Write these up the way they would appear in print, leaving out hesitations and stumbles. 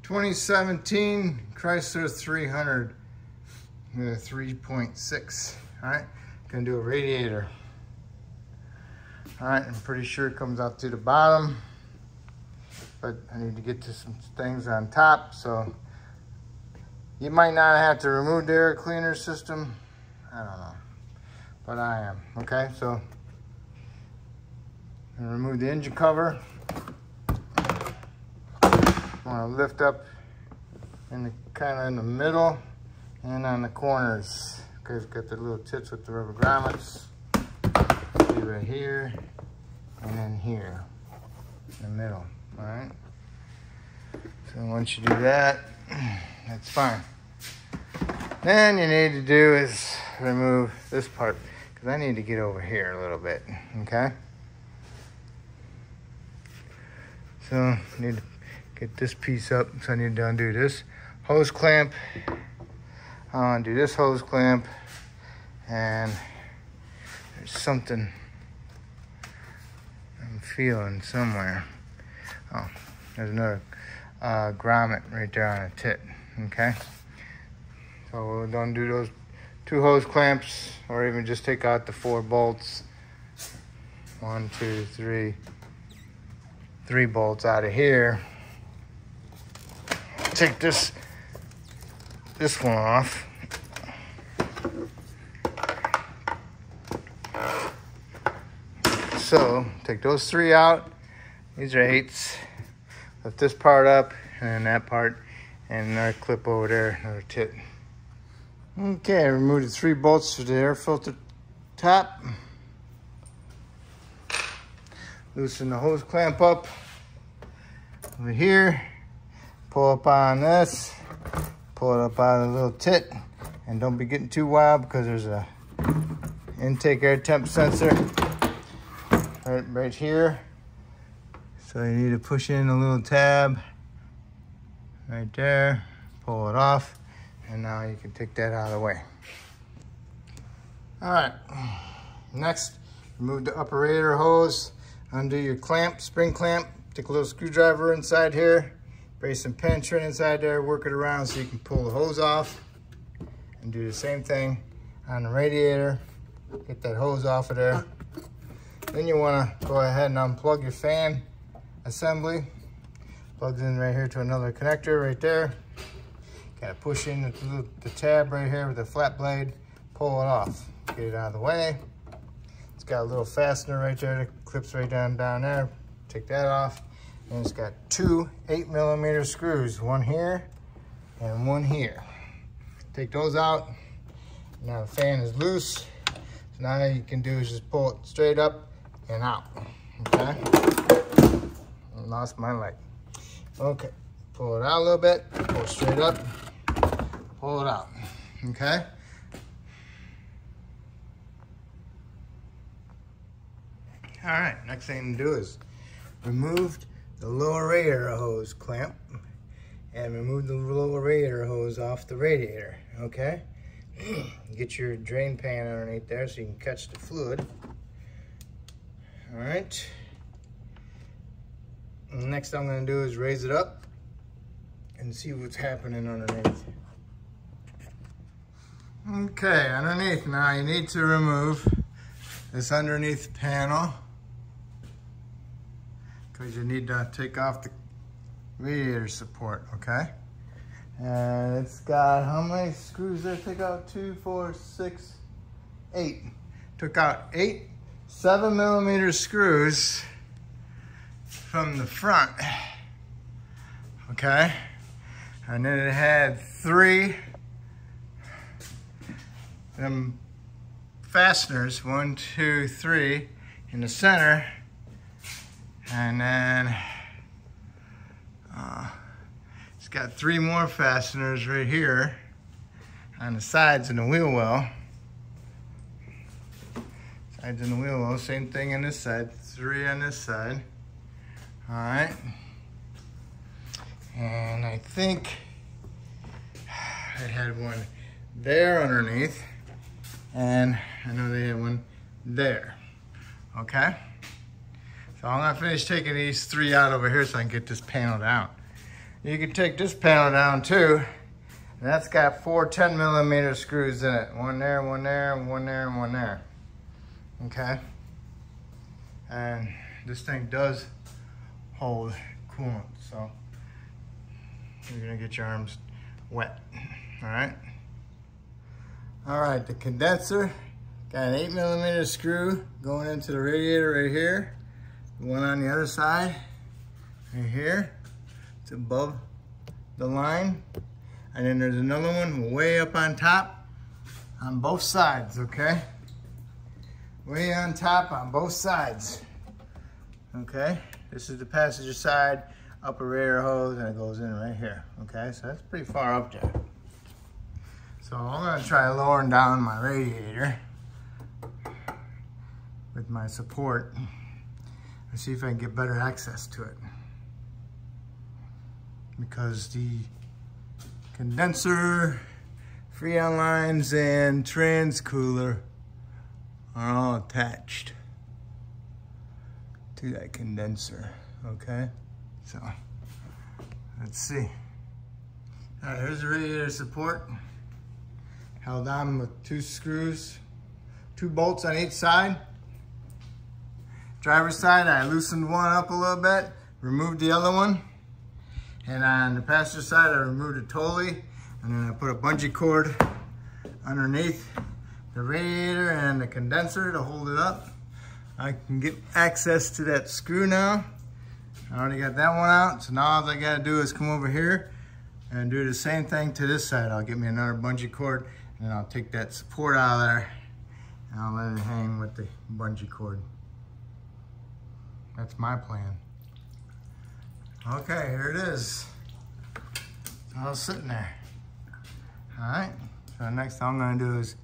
2017 Chrysler 300 with a 3.6. All right, gonna do a radiator. All right, I'm pretty sure it comes out to the bottom, but I need to get to some things on top. So you might not have to remove the air cleaner system. I don't know, but I am. Okay, so I'm gonna remove the engine cover. I want to lift up in the kind of in the middle and on the corners. Okay, it's got the little tips with the rubber grommets. See right here and then here in the middle. All right. So once you do that, that's fine. Then you need to do is remove this part because I need to get over here a little bit. Okay. So I need to get this piece up, so I need to undo this hose clamp. I'll undo this hose clamp, and there's something I'm feeling somewhere. Oh, there's another grommet right there on the tit, okay? So we'll undo those 2 hose clamps, or even just take out the 4 bolts. 1, 2, 3. 3 bolts out of here. Take this one off. So take those 3 out. These are 8s. Lift this part up and then that part, and another clip over there, another tit. Okay, remove the 3 bolts to the air filter top. Loosen the hose clamp up over here. Pull up on this, pull it up out of the little tit, and don't be getting too wild because there's a intake air temp sensor right here. So you need to push in a little tab right there, pull it off, and now you can take that out of the way. All right, next, remove the upper radiator hose, undo your clamp, spring clamp, take a little screwdriver inside here, brace some penetrant inside there, work it around so you can pull the hose off, and do the same thing on the radiator. Get that hose off of there. Then you want to go ahead and unplug your fan assembly. Plugs in right here to another connector right there. Got to push in the tab right here with the flat blade, pull it off, get it out of the way. It's got a little fastener right there that clips right down there. Take that off. And it's got 2 8mm screws, one here and one here. Take those out. Now the fan is loose. So now all you can do is just pull it straight up and out. Okay? I lost my light. Okay. Pull it out a little bit. Pull it straight up. Pull it out. Okay? All right. Next thing to do is remove the lower radiator hose clamp and remove the lower radiator hose off the radiator, okay? Get your drain pan underneath there so you can catch the fluid. All right. And next I'm gonna do is raise it up and see what's happening underneath. Okay, underneath now you need to remove this underneath panel, because you need to take off the radiator support, okay? And it's got how many screws there? Take out 2, 4, 6, 8. Took out 8 7mm screws from the front, okay? And then it had 3 them fasteners, 1, 2, 3 in the center. And then it's got 3 more fasteners right here on the sides and the wheel well. Sides and the wheel well, same thing on this side, 3 on this side. All right. And I think I had one there underneath, and I know they had one there, okay? So I'm gonna finish taking these 3 out over here so I can get this paneled out. You can take this panel down too. And that's got 4 10mm screws in it. One there, one there, one there, and one there. Okay. And this thing does hold coolant, so you're gonna get your arms wet. All right. All right, the condenser got an 8mm screw going into the radiator right here. One on the other side, right here. It's above the line. And then there's another one way up on top on both sides, okay? Way on top on both sides, okay? This is the passenger side, upper radiator hose, and it goes in right here, okay? So that's pretty far up there. So I'm gonna try lowering down my radiator with my support and see if I can get better access to it. Because the condenser, freon lines, and trans cooler are all attached to that condenser, okay? So, let's see. All right, here's the radiator support. Held on with 2 screws, 2 bolts on each side. Driver's side, I loosened one up a little bit, removed the other one. And on the passenger side, I removed it totally. And then I put a bungee cord underneath the radiator and the condenser to hold it up. I can get access to that screw now. I already got that one out. So now all I gotta do is come over here and do the same thing to this side. I'll get me another bungee cord and then I'll take that support out of there and I'll let it hang with the bungee cord. That's my plan. Okay, here it is. It's all sitting there. All right, so the next thing I'm gonna do is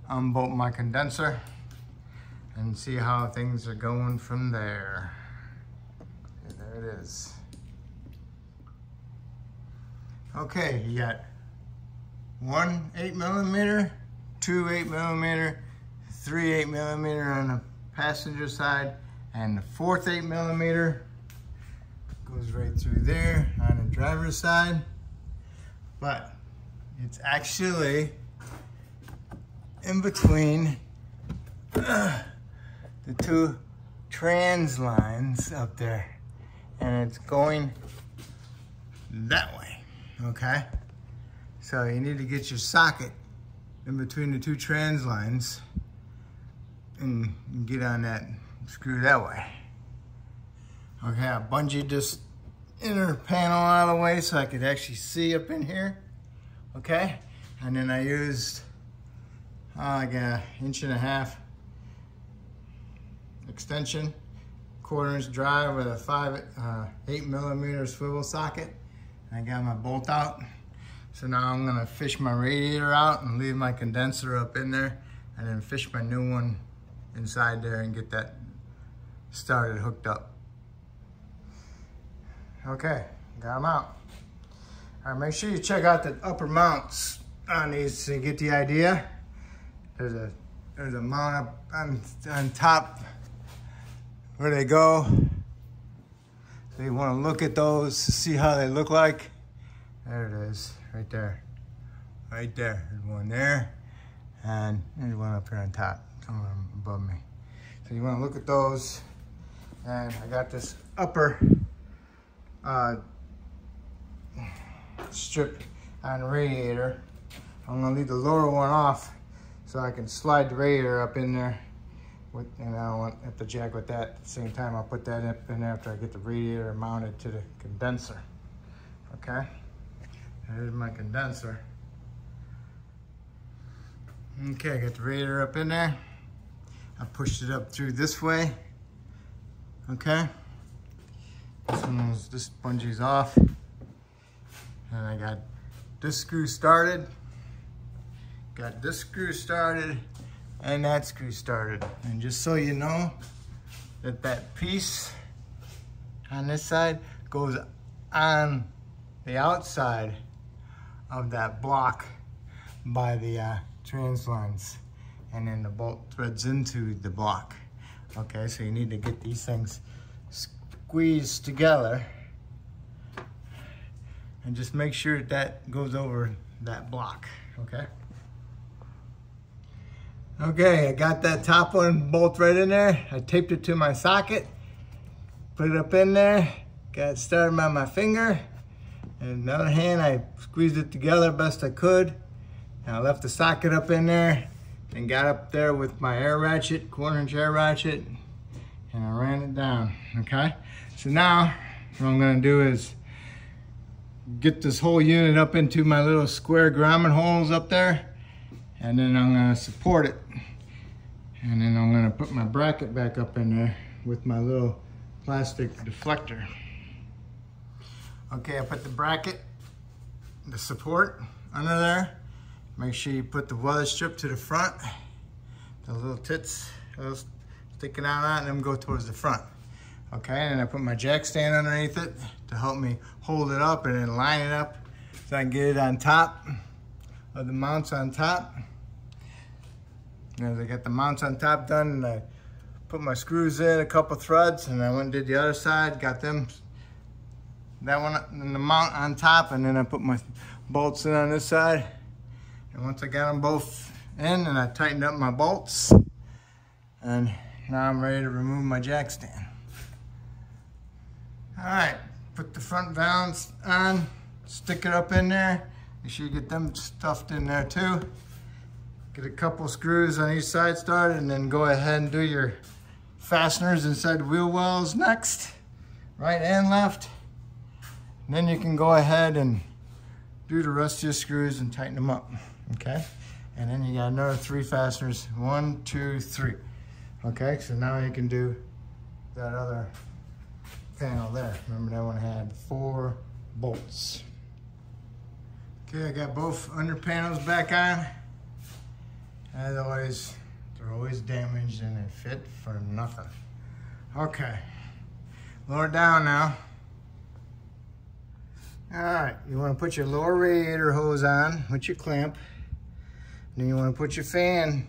unbolt my condenser and see how things are going from there. Okay, there it is. Okay, you got 1 8mm, 2 8mm, 3 8mm on the passenger side, and the 4th 8mm goes right through there on the driver's side, but it's actually in between the 2 trans lines up there, and it's going that way, okay? So you need to get your socket in between the 2 trans lines and get on that screw that way. Okay, I bungeed this inner panel out of the way so I could actually see up in here, okay? And then I used like an 1.5 inch extension, 1/4 inch drive with a 8mm swivel socket. And I got my bolt out. So now I'm gonna fish my radiator out and leave my condenser up in there and then fish my new one inside there and get that started, hooked up. Okay, got them out. All right, make sure you check out the upper mounts on these to get the idea. There's a mount up on top where they go. So you want to look at those to see how they look like. There it is, right there. Right there, there's one there. And there's one up here on top, some of them above me. So you want to look at those. And I got this upper strip on the radiator. I'm gonna leave the lower one off so I can slide the radiator up in there and I don't have to jack with that. At the same time, I'll put that up in there after I get the radiator mounted to the condenser. Okay, there's my condenser. Okay, I got the radiator up in there. I pushed it up through this way. Okay, this bungee's off. And I got this screw started. Got this screw started and that screw started. And just so you know, that piece on this side goes on the outside of that block by the trans lines. And then the bolt threads into the block. Okay, so you need to get these things squeezed together and just make sure that that goes over that block, okay? Okay, I got that top one bolt right in there. I taped it to my socket, put it up in there, got it started by my finger, and the other hand I squeezed it together best I could. And I left the socket up in there and got up there with my air ratchet, 1/4" air ratchet, and I ran it down, okay? So now, what I'm gonna do is get this whole unit up into my little square grommet holes up there, and then I'm gonna support it. And then I'm gonna put my bracket back up in there with my little plastic deflector. Okay, I put the bracket, the support under there. Make sure you put the weather strip to the front. The little tits sticking out on it, and them go towards the front. Okay, and I put my jack stand underneath it to help me hold it up and then line it up so I can get it on top of the mounts on top. And as I got the mounts on top done, and I put my screws in, a couple threads, and I went and did the other side, got them, that one and the mount on top, and then I put my bolts in on this side. And once I got them both in, and I tightened up my bolts, and now I'm ready to remove my jack stand. All right, put the front valves on, stick it up in there. Make sure you get them stuffed in there too. Get a couple screws on each side started, and then go ahead and do your fasteners inside the wheel wells next, right and left. And then you can go ahead and do the rest of your screws and tighten them up, okay? And then you got another 3 fasteners, 1, 2, 3. Okay, so now you can do that other panel there. Remember that one had 4 bolts. Okay, I got both under panels back on. As always, they're always damaged and they fit for nothing. Okay, lower it down now. All right, you want to put your lower radiator hose on with your clamp. Then you want to put your fan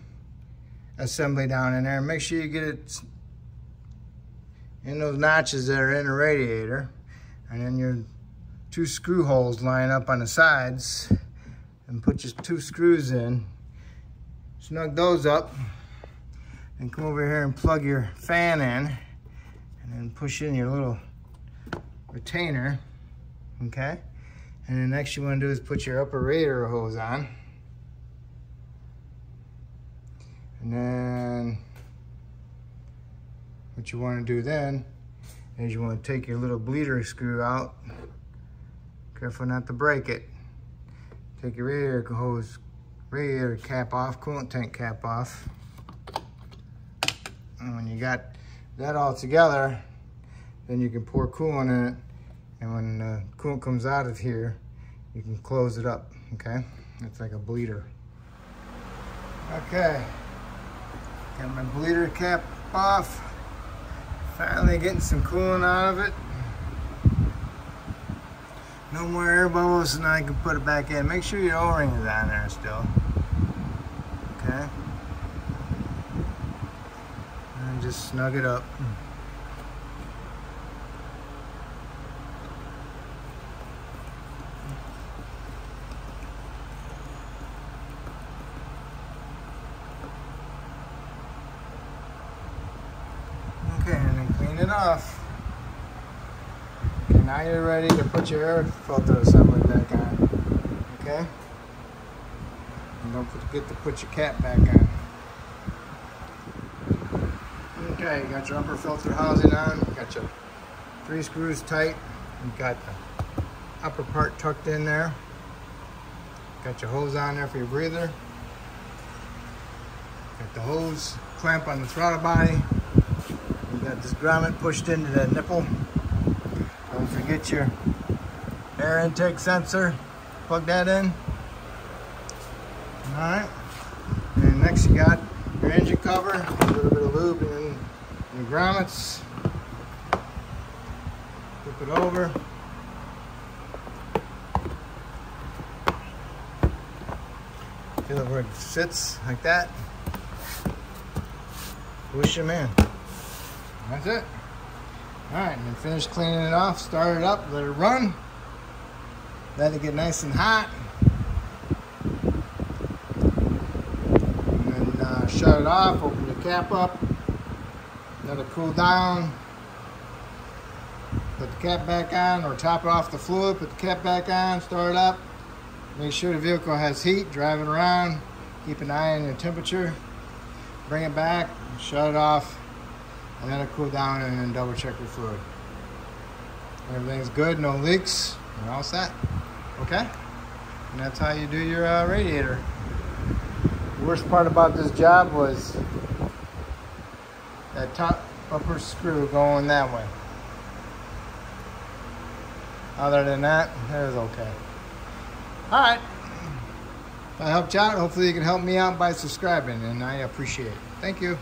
assembly down in there. Make sure you get it in those notches that are in the radiator. And then your 2 screw holes line up on the sides, and put your 2 screws in. Snug those up, and come over here and plug your fan in, and then push in your little retainer, okay? And then next you want to do is put your upper radiator hose on. And then what you want to do then is you want to take your little bleeder screw out. Careful not to break it. Take your radiator cap off, coolant tank cap off. And when you got that all together, then you can pour coolant in it. And when the coolant comes out of here, you can close it up, okay? It's like a bleeder. Okay, got my bleeder cap off. Finally getting some coolant out of it. No more air bubbles, so now I can put it back in. Make sure your O-ring is on there still. Okay. And just snug it up. Okay, and then clean it off. Okay, now you're ready to put your air filter assembly back on. Okay? And don't forget to put your cap back on. Okay, you got your upper filter housing on, you got your 3 screws tight, you got the upper part tucked in there. Got your hose on there for your breather. Got the hose clamp on the throttle body. You got this grommet pushed into that nipple. Don't forget your air intake sensor. Plug that in. Alright. And next you got your engine cover, a little bit of lube in your grommets. Flip it over. Feel it where it sits, like that. Push them in. That's it. Alright, and then finish cleaning it off, start it up, let it run. Let it get nice and hot. And then shut it off, open the cap up, let it cool down. Put the cap back on, or top it off the fluid, put the cap back on, start it up. Make sure the vehicle has heat, drive it around. Keep an eye on your temperature. Bring it back, shut it off, and let it cool down, and then double check your fluid. Everything's good, no leaks, you're all set. Okay? And that's how you do your radiator. The worst part about this job was that top upper screw going that way. Other than that, it was okay. Alright. If I helped you out, hopefully you can help me out by subscribing, and I appreciate it. Thank you.